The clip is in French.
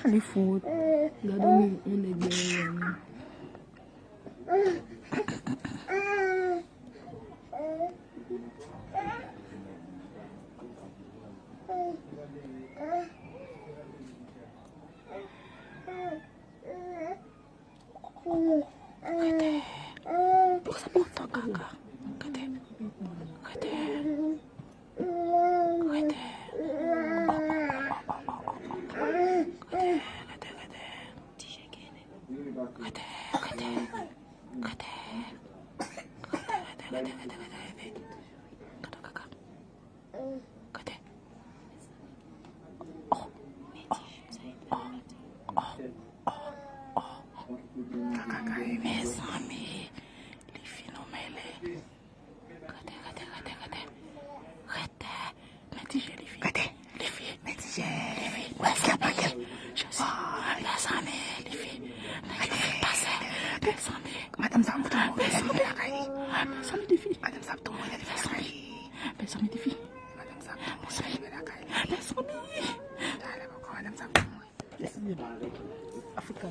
les foot. Regardez, on est bien. Pour ça, pour ton caca. Madame Sabton, Africa,